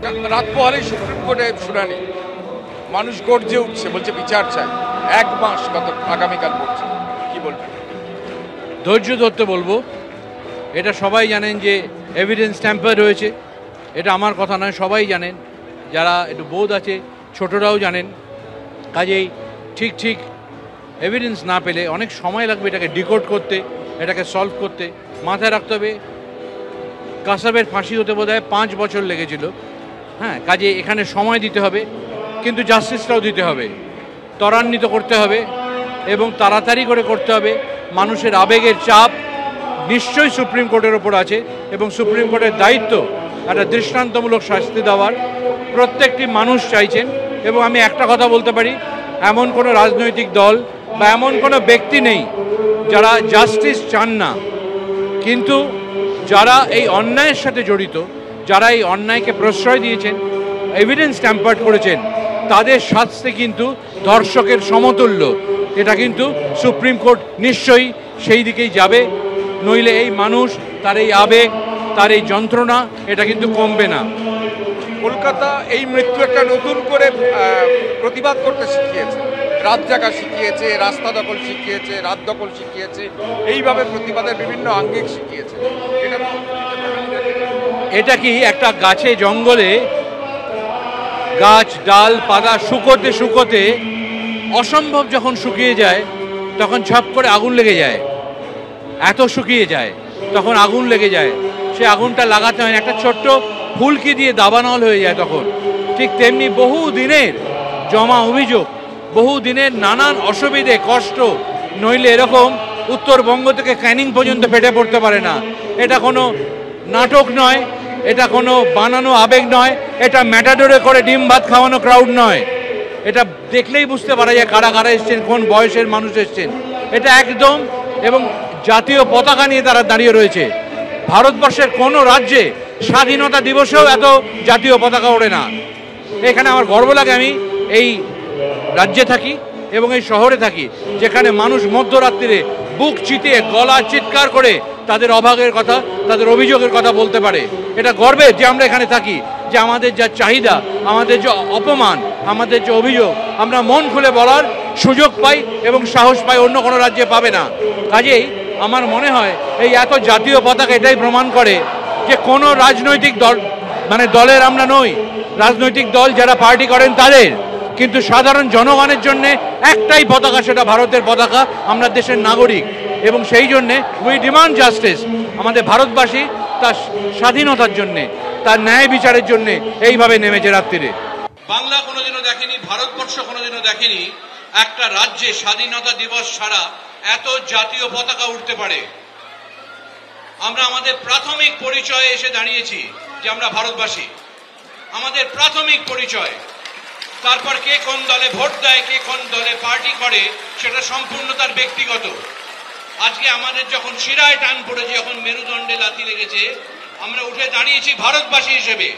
রাত পোহালেই সুপ্রিম কোর্টে শুনানি, মানুষ গর্জে উঠছে, বলছে বিচার চাই। 1 মাস কত আগামীকাল পড়ছে, কি বলবেন? ধৈর্য ধরতে বলবো। এটা সবাই জানেন যে এভিডেন্স ট্যাম্পার হয়েছে, এটা আমার কথা নয়, সবাই জানেন, যারা একটু বোধ আছে ছোটরাও জানেন। কাজেই ঠিক এভিডেন্স না পেলে অনেক সময় লাগবে এটাকে ডিকোড করতে, এটাকে সলভ করতে। মাথায় রাখতে হবে কাসাবের ফাঁসি হতে বোধহয় 5 বছর লেগেছিল। হ্যাঁ, কাজে এখানে সময় দিতে হবে, কিন্তু জাস্টিসটাও দিতে হবে, ত্বরান্বিত করতে হবে এবং তাড়াতাড়ি করে করতে হবে। মানুষের আবেগের চাপ নিশ্চয়ই সুপ্রিম কোর্টের ওপর আছে এবং সুপ্রিম কোর্টের দায়িত্ব একটা দৃষ্টান্তমূলক শাস্তি দেওয়ার প্রত্যেকটি মানুষ চাইছেন। এবং আমি একটা কথা বলতে পারি, এমন কোনো রাজনৈতিক দল বা এমন কোনো ব্যক্তি নেই যারা জাস্টিস চান না, কিন্তু যারা এই অন্যায়ের সাথে জড়িত, যারা এই অন্যায়কে প্রশ্রয় দিয়েছেন, এভিডেন্স ট্যাম্পার্ড করেছেন, তাদের শাস্তি কিন্তু ধর্ষকের সমতুল্য। এটা কিন্তু সুপ্রিম কোর্ট নিশ্চয়ই সেই দিকেই যাবে, নইলে এই মানুষ, তার এই আবেগ, তার এই যন্ত্রণা, এটা কিন্তু কমবে না। কলকাতা এই মৃত্যু একটা নতুন করে প্রতিবাদ করতে শিখিয়েছে, রাত জাগা শিখিয়েছে, রাস্তা দখল শিখিয়েছে, রাত দখল শিখিয়েছে, এইভাবে প্রতিবাদের বিভিন্ন আঙ্গিক শিখিয়েছে। এটা কি একটা গাছে জঙ্গলে গাছ ডাল পাতা শুকোতে শুকোতে অসম্ভব যখন শুকিয়ে যায় তখন ঝপ করে আগুন লেগে যায়, এত শুকিয়ে যায় তখন আগুন লেগে যায়, সে আগুনটা লাগাতে হয়, একটা ছোট্ট ফুলকি দিয়ে দাবানল হয়ে যায় তখন। ঠিক তেমনি বহু দিনের জমা অভিযোগ, বহু দিনের নানান অসুবিধে কষ্ট, নইলে এরকম উত্তরবঙ্গ থেকে ক্যানিং পর্যন্ত ফেটে পড়তে পারে না। এটা কোনো নাটক নয়, এটা কোনো বানানো আবেগ নয়, এটা ম্যাটাডোরে করে ডিম ভাত খাওয়ানো ক্রাউড নয়। এটা দেখলেই বুঝতে পারা যায় কারা কারা এসছেন, কোন বয়সের মানুষ এসছেন। এটা একদম, এবং জাতীয় পতাকা নিয়ে তারা দাঁড়িয়ে রয়েছে। ভারতবর্ষের কোনো রাজ্যে স্বাধীনতা দিবসেও এত জাতীয় পতাকা ওড়ে না। এখানে আমার গর্ব লাগে, আমি এই রাজ্যে থাকি এবং এই শহরে থাকি যেখানে মানুষ মধ্যরাত্রিরে বুক চিতিয়ে গলা চিৎকার করে তাদের অভাগের কথা, তাদের অভিযোগের কথা বলতে পারে। এটা গর্বের যে আমরা এখানে থাকি, যে আমাদের যা চাহিদা, আমাদের যে অপমান, আমাদের যে অভিযোগ, আমরা মন খুলে বলার সুযোগ পাই এবং সাহস পাই, অন্য কোনো রাজ্যে পাবে না। কাজেই আমার মনে হয় এই এত জাতীয় পতাকা এটাই প্রমাণ করে যে কোনো রাজনৈতিক দল, মানে দলের আমরা নই, রাজনৈতিক দল যারা পার্টি করেন তাদের, কিন্তু সাধারণ জনগণের জন্যে একটাই পতাকা, সেটা ভারতের পতাকা। আমরা দেশের নাগরিক এবং সেই জন্যে উই ডিমান্ড জাস্টিস। আমাদের ভারতবাসী তার স্বাধীনতার জন্যে, তার ন্যায় বিচারের জন্যে এইভাবে নেমেছে রাত্রিরে। বাংলা কোনোদিনও দেখেনি, ভারতবর্ষ কোনোদিনও দেখেনি একটা রাজ্যে স্বাধীনতা দিবস ছাড়া এত জাতীয় পতাকা উঠতে পারে। আমরা আমাদের প্রাথমিক পরিচয়ে এসে দাঁড়িয়েছি যে আমরা ভারতবাসী, আমাদের প্রাথমিক পরিচয়। তারপর কে কোন দলে ভোট দেয়, কে কোন দলে পার্টি করে, সেটা সম্পূর্ণ তার ব্যক্তিগত। আজকে আমাদের যখন শিরায় টান পড়েছে, যখন মেরুদণ্ডে লাথি লেগেছে, আমরা উঠে দাঁড়িয়েছি ভারতবাসী হিসেবে।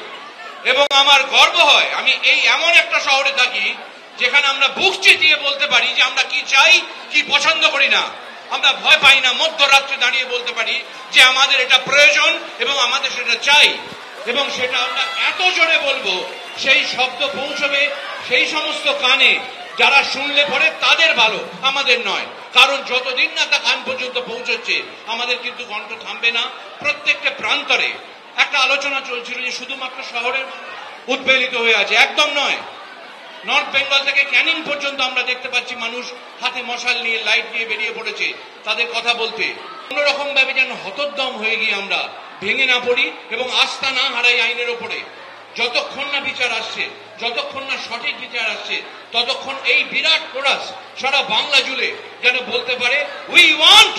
এবং আমার গর্ব হয়, আমি এই এমন একটা শহরে থাকি যেখানে আমরা বুক চিতিয়ে বলতে পারি যে আমরা কি চাই, কি পছন্দ করি না। আমরা ভয় পাই না, মধ্যরাত্রে দাঁড়িয়ে বলতে পারি যে আমাদের এটা প্রয়োজন এবং আমাদের সেটা চাই। এবং সেটা আমরা এত জোরে বলবো, সেই শব্দ পৌঁছবে সেই সমস্ত কানে যারা শুনলে পরে তাদের ভালো, আমাদের নয়। কারণ যতদিন না তা কান পর্যন্ত পৌঁছচ্ছে, আমাদের কিন্তু কণ্ঠ থামবে না। প্রত্যেকটা প্রান্তরে একটা আলোচনা চলছিল যে শুধুমাত্র শহরের উদ্বেলিত হয়ে আছে, একদম নয়। নর্থ বেঙ্গল থেকে ক্যানিং পর্যন্ত আমরা দেখতে পাচ্ছি মানুষ হাতে মশাল নিয়ে, লাইট নিয়ে বেরিয়ে পড়েছে তাদের কথা বলতে। কোনোরকম ভাবে যেন হতোদ্যম হয়ে গিয়ে আমরা ভেঙে না পড়ি এবং আস্থা না হারাই আইনের ওপরে। যতক্ষণ না বিচার আসছে, যতক্ষণ না সঠিক বিচার আসছে, ততক্ষণ এই বিরাট কোরাস সারা বাংলা জুড়ে যেন বলতে পারে, উই ওয়ান্ট